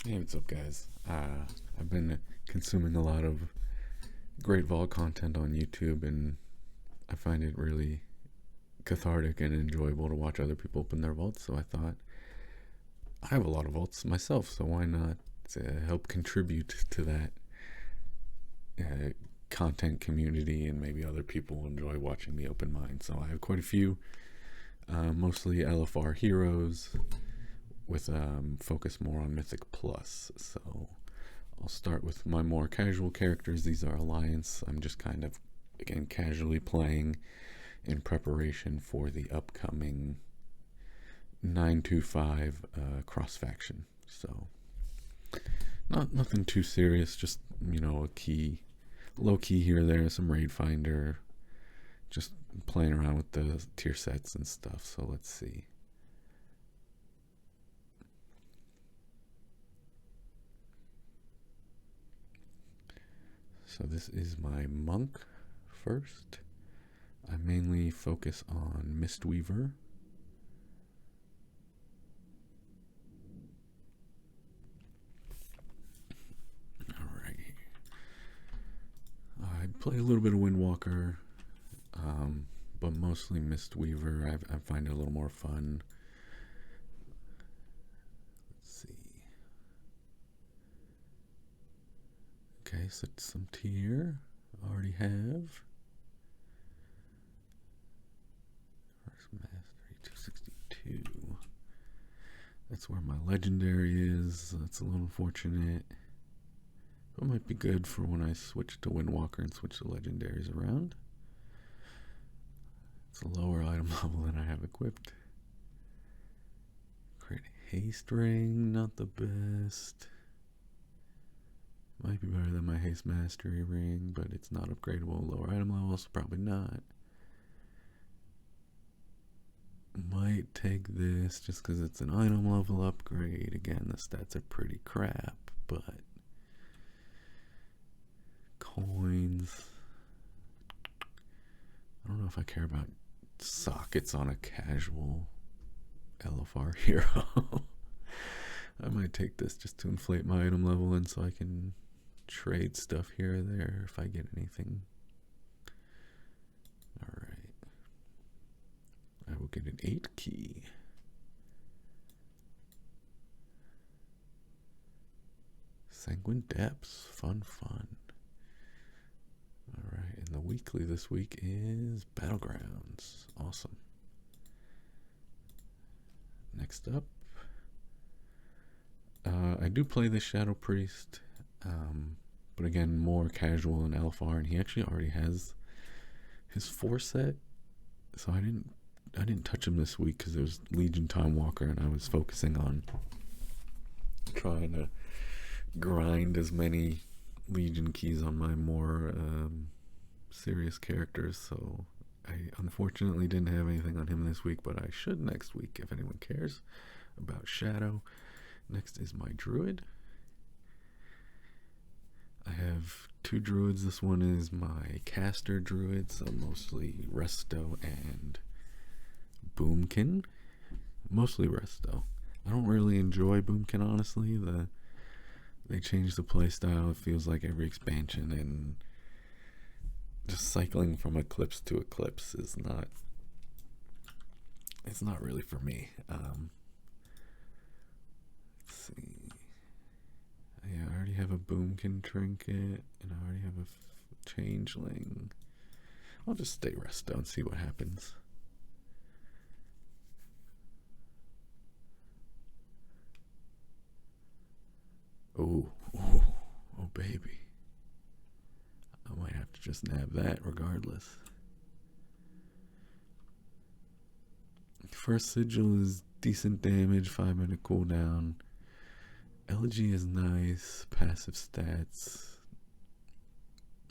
Hey, what's up, guys? I've been consuming a lot of great vault content on YouTube, and I find it really cathartic and enjoyable to watch other people open their vaults. So I thought I have a lot of vaults myself, so why not help contribute to that uh, content community, and maybe other people enjoy watching me open mine. So I have quite a few, mostly LFR heroes, with focus more on Mythic Plus. So I'll start with my more casual characters. These are Alliance. I'm just kind of, again, casually playing in preparation for the upcoming 925 cross faction. So nothing too serious, just, a key, low key here or there, some raid finder, just playing around with the tier sets and stuff. So let's see. So this is my monk first. I mainly focus on Mistweaver. Alright. I play a little bit of Windwalker, but mostly Mistweaver. I find it a little more fun. Let's see. Okay, set some tier. Already have. First Mastery 262. That's where my legendary is. That's a little unfortunate. But it might be good for when I switch to Windwalker and switch the legendaries around. It's a lower item level than I have equipped. Create haste ring, not the best. Might be better than my haste mastery ring, but it's not upgradable. Lower item levels, probably not. Might take this just because it's an item level upgrade. Again, the stats are pretty crap, but coins. I don't know if I care about sockets on a casual LFR hero. I might take this just to inflate my item level, and so I can trade stuff here or there if I get anything. Alright. I will get an 8 key. Sanguine Depths. Fun. Alright, and the weekly this week is Battlegrounds. Awesome. Next up, I do play the Shadow Priest, but again, more casual in LFR, and he actually already has his 4 set, so I didn't touch him this week because it was Legion Time Walker, and I was focusing on trying to grind as many Legion keys on my more serious characters. So I unfortunately didn't have anything on him this week, but I should next week if anyone cares about Shadow. Next is my Druid. I have 2 Druids. This one is my caster Druid, so mostly Resto and Boomkin. Mostly Resto. I don't really enjoy Boomkin, honestly. They changed the playstyle. It feels like every expansion, and just cycling from Eclipse to Eclipse is not. It's not really for me. Let's see. Yeah, I already have a Boomkin trinket, and I already have a Changeling. I'll just stay Resto and see what happens. Oh, baby. I might have to just nab that regardless. First Sigil is decent damage, 5-minute cooldown. Elegy is nice, passive stats.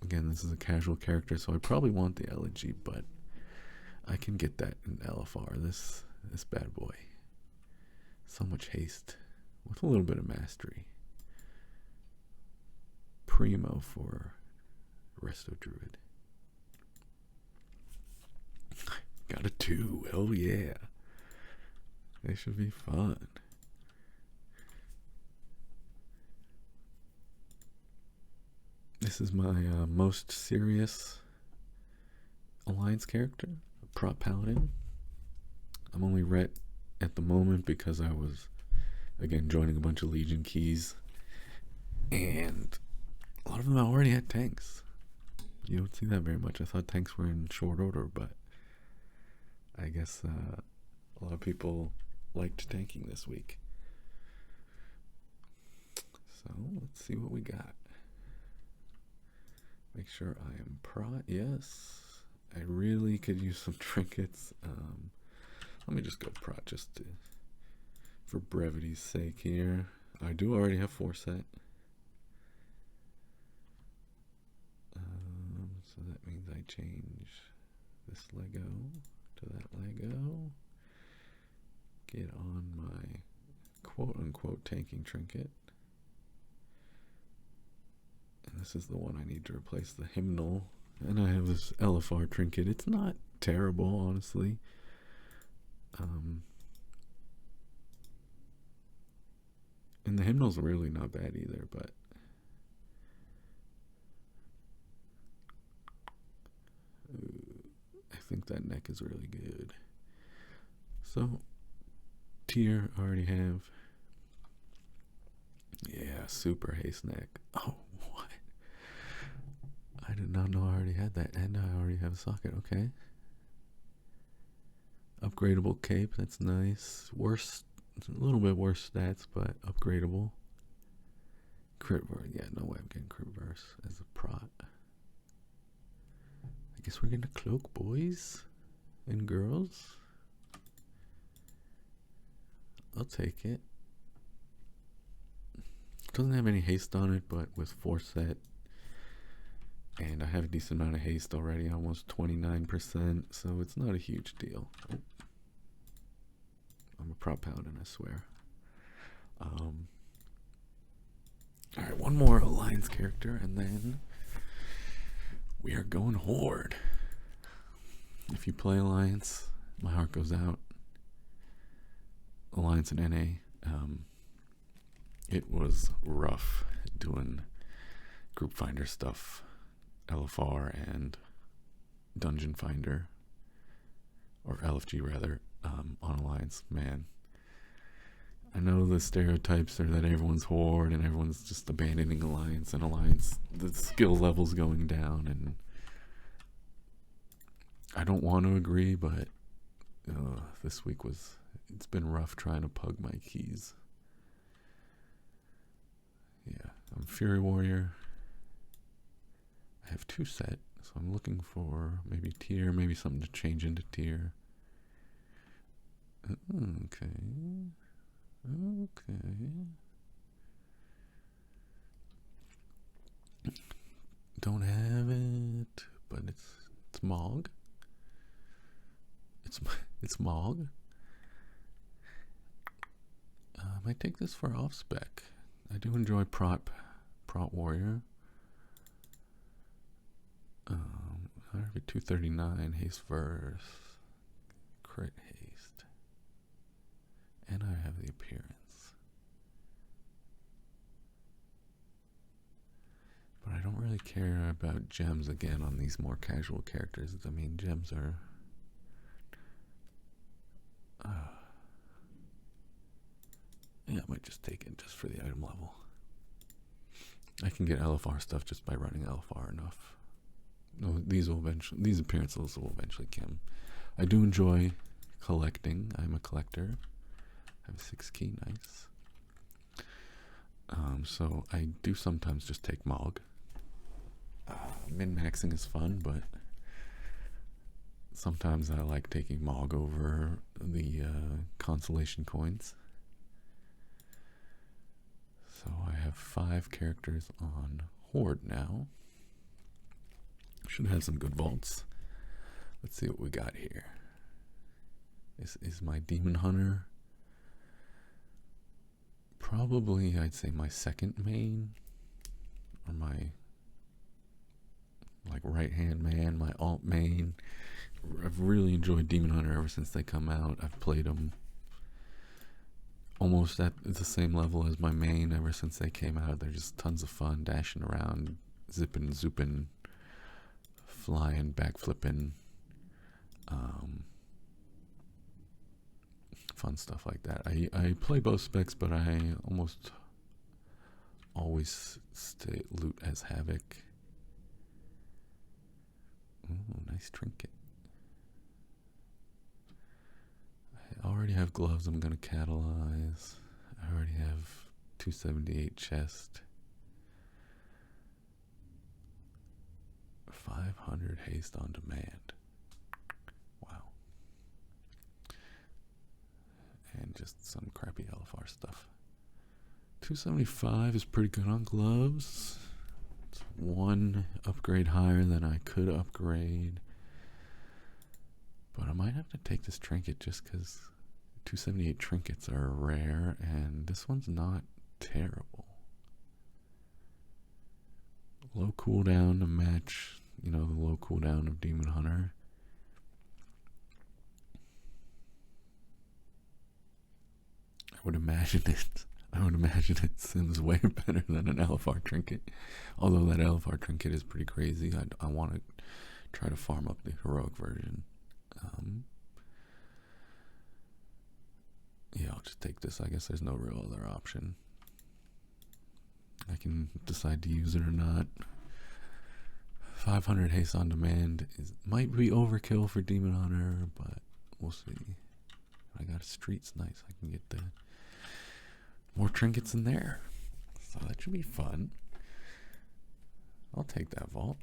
Again, this is a casual character, so I probably want the Elegy, but I can get that in LFR. This bad boy. So much haste with a little bit of mastery. Primo for Resto Druid. Got a 2. Oh yeah. They should be fun. This is my most serious alliance character, prop paladin. I'm only ret at the moment because I was, again, joining a bunch of Legion keys, and a lot of them already had tanks. You don't see that very much. I thought tanks were in short order, but I guess a lot of people liked tanking this week. So let's see what we got. Make sure I am prot. Yes, I really could use some trinkets. Let me just go prot just for brevity's sake here. I do already have 4 set. So that means I change this Lego to that Lego. Get on my quote-unquote tanking trinket. And this is the one I need to replace the hymnal. And I have this LFR trinket. It's not terrible, honestly. And the hymnal's really not bad either, but I think that neck is really good. So, tier I already have. Yeah, super haste neck. Oh, what? I did not know I already had that, and I already have a socket. Okay. Upgradable cape, that's nice. Worse, a little bit worse stats, but upgradable. Crit verse, yeah, no way I'm getting crit verse as a prot. I guess we're getting a cloak, boys and girls. I'll take it. Doesn't have any haste on it, but with 4 set, and I have a decent amount of haste already, almost 29%, so it's not a huge deal. Oh. I'm a prop paladin, I swear. Alright, one more alliance character, and then we are going horde. If you play alliance, my heart goes out. Alliance and NA. It was rough doing group finder stuff, LFR and dungeon finder, or LFG rather, on alliance. Man, I know the stereotypes are that everyone's horde and everyone's just abandoning alliance, and alliance, the skill level's going down, and I don't want to agree, but this week it's been rough trying to pug my keys. Yeah, I'm Fury Warrior. I have 2 set, so I'm looking for maybe tier, maybe something to change into tier. Okay. Don't have it, but it's Mog. It's Mog. I might take this for off spec. I do enjoy prot warrior. 239 haste verse, crit haste, and I have the appearance. But I don't really care about gems again on these more casual characters. I mean, gems are yeah, I might just take it just for the item level. I can get LFR stuff just by running LFR enough. No, these appearances will eventually come. I do enjoy collecting. I'm a collector. I have 6 key, nice. So I do sometimes just take Mog. Min-maxing is fun, but sometimes I like taking Mog over the consolation coins. So I have 5 characters on Horde now. Should have some good vaults. Let's see what we got here. This is my Demon Hunter. Probably, I'd say my second main, or my right-hand man, my alt main. I've really enjoyed Demon Hunter ever since they come out. I've played them almost at the same level as my main ever since they came out. They're just tons of fun, dashing around, zipping, zooping, flying, backflipping, fun stuff like that. I play both specs, but I almost always loot as Havoc. Ooh, nice trinket. I already have gloves I'm going to catalyze. I already have 278 chest. 500 haste on demand. Wow. And just some crappy LFR stuff. 275 is pretty good on gloves. It's one upgrade higher than I could upgrade. But I might have to take this trinket just because 278 trinkets are rare, and this one's not terrible. Low cooldown to match, you know, the low cooldown of Demon Hunter. I would imagine it sims way better than an LFR trinket. Although that LFR trinket is pretty crazy. I want to try to farm up the heroic version. Yeah, I'll just take this. I guess there's no real other option. I can decide to use it or not. 500 haste on demand might be overkill for Demon Hunter, but we'll see. I got a street's nice. I can get the more trinkets in there, so that should be fun. I'll take that vault.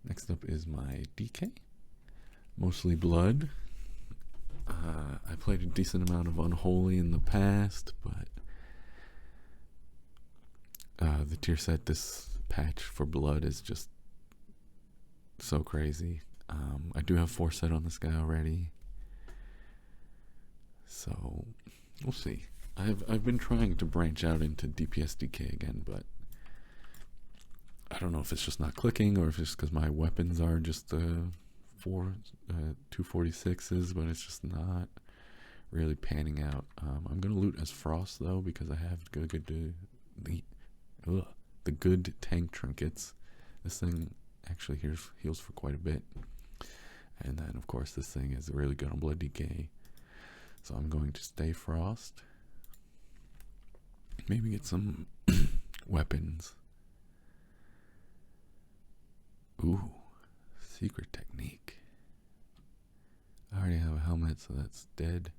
Next up is my DK, mostly blood. I played a decent amount of Unholy in the past, but the tier set this patch for blood is just so crazy. I do have 4 set on this guy already, so we'll see. I've been trying to branch out into DPS DK again, but I don't know if it's just not clicking or if it's because my weapons are just 246s, but it's just not really panning out. I'm gonna loot as Frost though, because I have the good tank trinkets. This thing actually heals for quite a bit, and then of course this thing is really good on blood DK. So I'm going to stay Frost. Maybe get some weapons. Ooh, secret technique. I already have a helmet, so that's dead.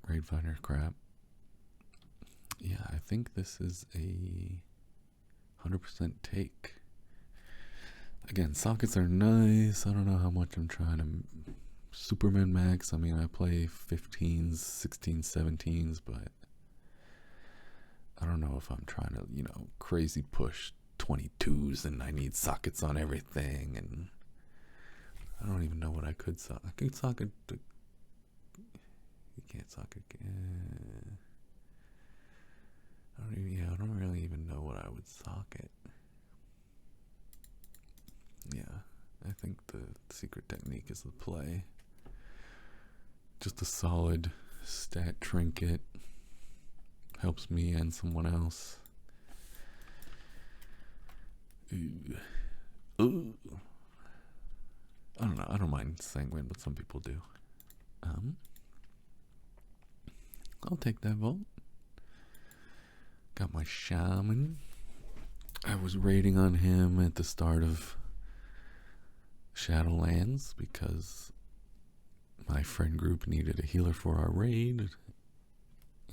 Raid fighter crap. Yeah, I think this is a 100% take. Again, sockets are nice. I don't know how much I'm trying to Superman max. I mean, I play 15s, 16s, 17s, but I don't know if I'm trying to, you know, crazy push 22s and I need sockets on everything, and I don't even know what I could socket. I could socket the, you can't socket. I don't really even know what I would socket. Yeah, I think the secret technique is the play. Just a solid stat trinket helps me and someone else. Ooh. I don't know. I don't mind sanguine, but some people do. I'll take that vote. Got my Shaman. I was raiding on him at the start of Shadowlands because my friend group needed a healer for our raid,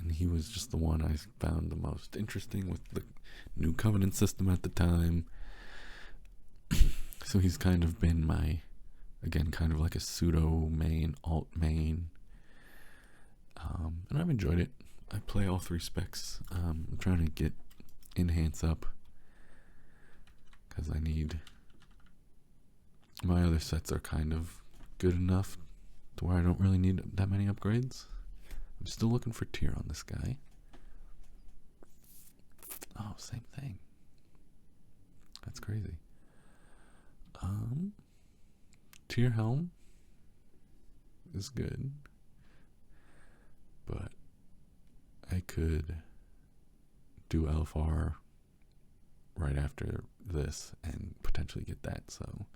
and he was just the one I found the most interesting with the new Covenant system at the time. So he's kind of been my, again, kind of like a pseudo main, alt main, and I've enjoyed it. I play all 3 specs. I'm trying to get enhance up because I need, my other sets are kind of good enough to where I don't really need that many upgrades. I'm still looking for tier on this guy. Oh, same thing. That's crazy. Tier helm is good, but I could do LFR right after this and potentially get that. So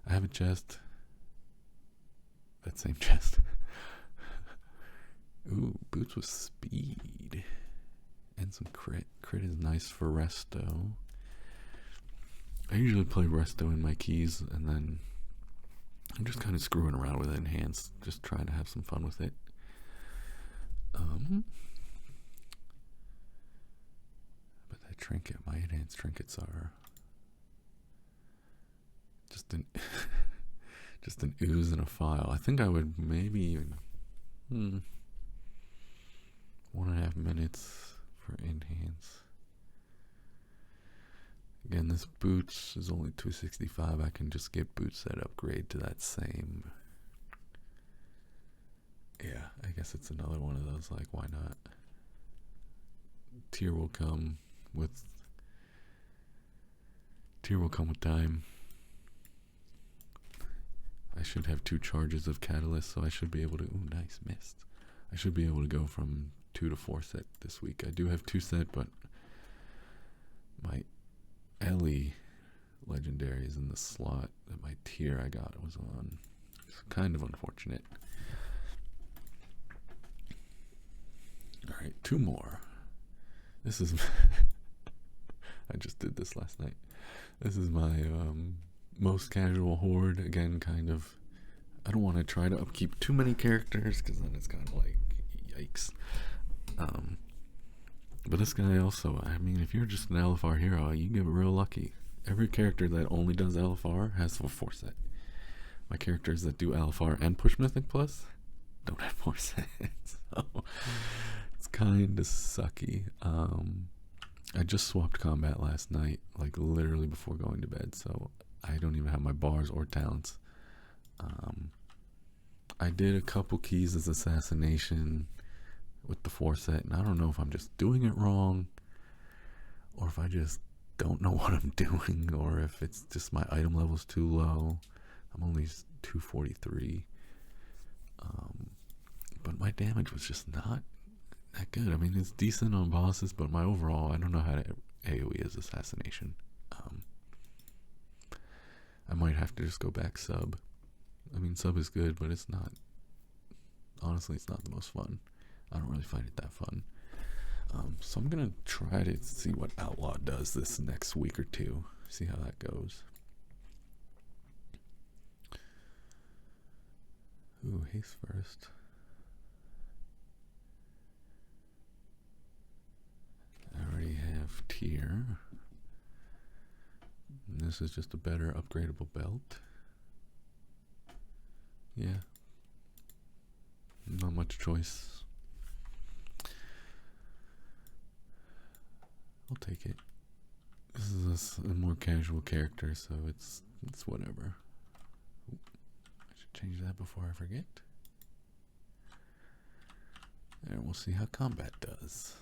I have a chest. That same chest. Ooh, boots with speed. And some crit. Crit is nice for resto. I usually play resto in my keys, and then I'm just kind of screwing around with enhanced, just trying to have some fun with it. But that trinket, my enhanced trinkets are just an just an ooze and a file. I think I would maybe even 1.5 minutes for enhance. Again, this boots is only 265. I can just get boots that upgrade to that same. Yeah, I guess it's another one of those, like, why not? Tier will come with time. I should have 2 charges of catalyst, so I should be able to. Ooh, nice mist. I should be able to go from 2 to 4 set this week. I do have 2 set, but my Ellie legendary is in the slot that my tier I got was on. It's kind of unfortunate. Alright, 2 more. This is I just did this last night. This is my most casual horde. Again, kind of, I don't want to try to upkeep too many characters because then it's kind of like, yikes. But this guy also, I mean, if you're just an LFR hero, you get real lucky. Every character that only does LFR has a 4 set. My characters that do LFR and push Mythic Plus don't have 4 sets. So it's kind of sucky. I just swapped combat last night, like literally before going to bed, so I don't even have my bars or talents. I did a couple keys as assassination with the 4 set, and I don't know if I'm just doing it wrong, or if I just don't know what I'm doing, or if it's just my item level's too low. I'm only 243. But my damage was just not that good. I mean, it's decent on bosses, but my overall, I don't know how to AoE as assassination. I might have to just go back sub. I mean, sub is good, but it's not, honestly, it's not the most fun. I don't really find it that fun. So I'm gonna try to see what Outlaw does this next week or 2. See how that goes. Ooh, haste first. I already have tier. And this is just a better upgradable belt. Yeah. Not much choice. I'll take it. This is a more casual character, so it's whatever. Oop. I should change that before I forget. And we'll see how combat does.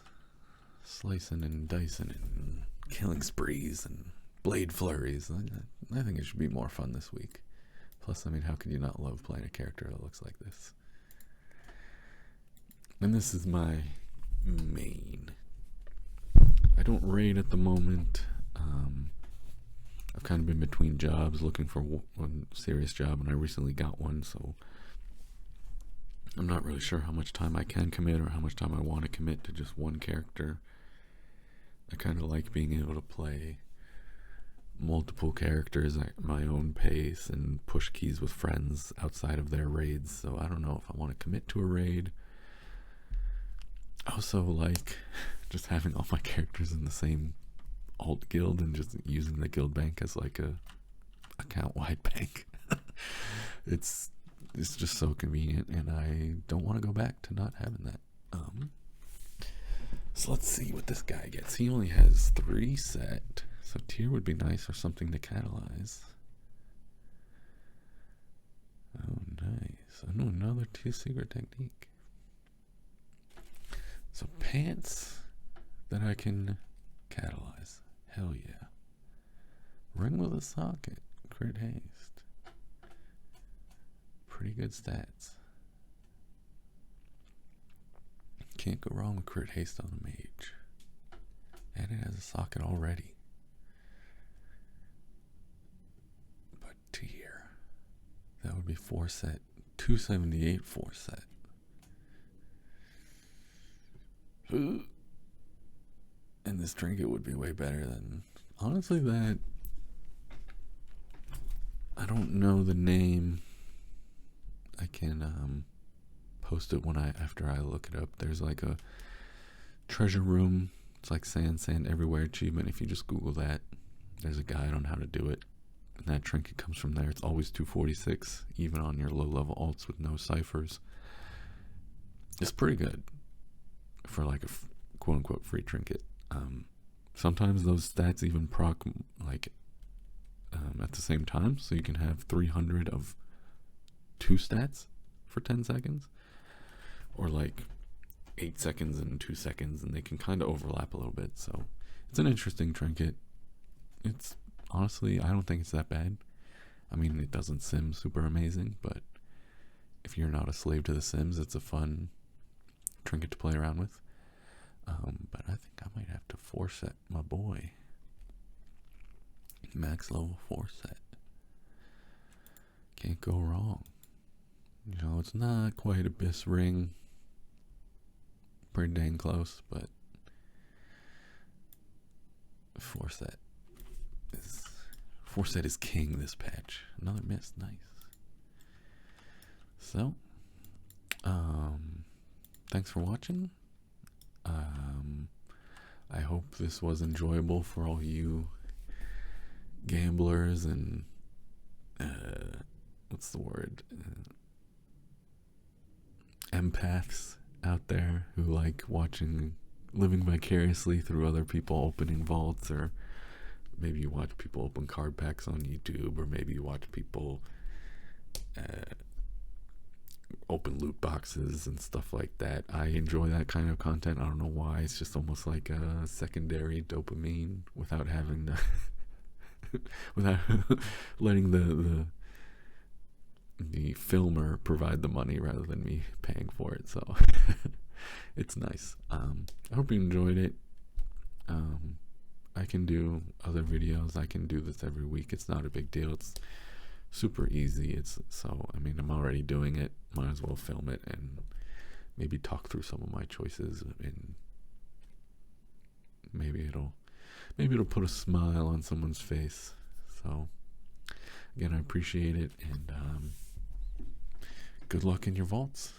Slicing and dicing and killing sprees and blade flurries. I think it should be more fun this week. Plus, I mean, how could you not love playing a character that looks like this? And this is my main. I don't raid at the moment. I've kind of been between jobs looking for one serious job, and I recently got one, so I'm not really sure how much time I can commit or how much time I want to commit to just one character. I kind of like being able to play multiple characters at my own pace and push keys with friends outside of their raids, so I don't know if I want to commit to a raid. I also like just having all my characters in the same alt guild and just using the guild bank as like a account-wide bank. It's just so convenient, and I don't want to go back to not having that. So let's see what this guy gets. He only has 3 set, so tier would be nice, or something to catalyze. Oh, nice. I know another 2 secret technique. So pants that I can catalyze. Hell yeah. Ring with a socket. Crit haste. Pretty good stats. Can't go wrong with crit haste on a mage. And it has a socket already. But tier. That would be 4 set. 278 4 set. And this trinket would be way better than, honestly, that. I don't know the name. I can post it after I look it up. There's like a treasure room. It's like sand everywhere achievement. If you just Google that, there's a guide on how to do it. And that trinket comes from there. It's always 246, even on your low level alts with no ciphers. It's pretty good for like a quote unquote free trinket. Sometimes those stats even proc like at the same time, so you can have 300 of 2 stats for 10 seconds, or like 8 seconds and 2 seconds, and they can kind of overlap a little bit. So it's an interesting trinket. It's honestly, I don't think it's that bad. I mean, it doesn't sim super amazing, but if you're not a slave to the sims, it's a fun trinket to play around with. But I think I might have to 4 set my boy. Max level 4 set. Can't go wrong. You know, it's not quite Abyss Ring. Pretty dang close, but 4 set is king this patch. Another miss, nice. So, thanks for watching. I hope this was enjoyable for all you gamblers and what's the word? Empaths out there who like living vicariously through other people opening vaults, or maybe you watch people open card packs on YouTube, or maybe you watch people open loot boxes and stuff like that. I enjoy that kind of content. I don't know why. It's just almost like a secondary dopamine without having the without letting the filmer provide the money rather than me paying for it. So it's nice. I hope you enjoyed it. I can do other videos. I can do this every week. It's not a big deal. It's super easy. I mean, I'm already doing it. Might as well film it and maybe talk through some of my choices, and maybe it'll put a smile on someone's face. So again, I appreciate it, and good luck in your vaults.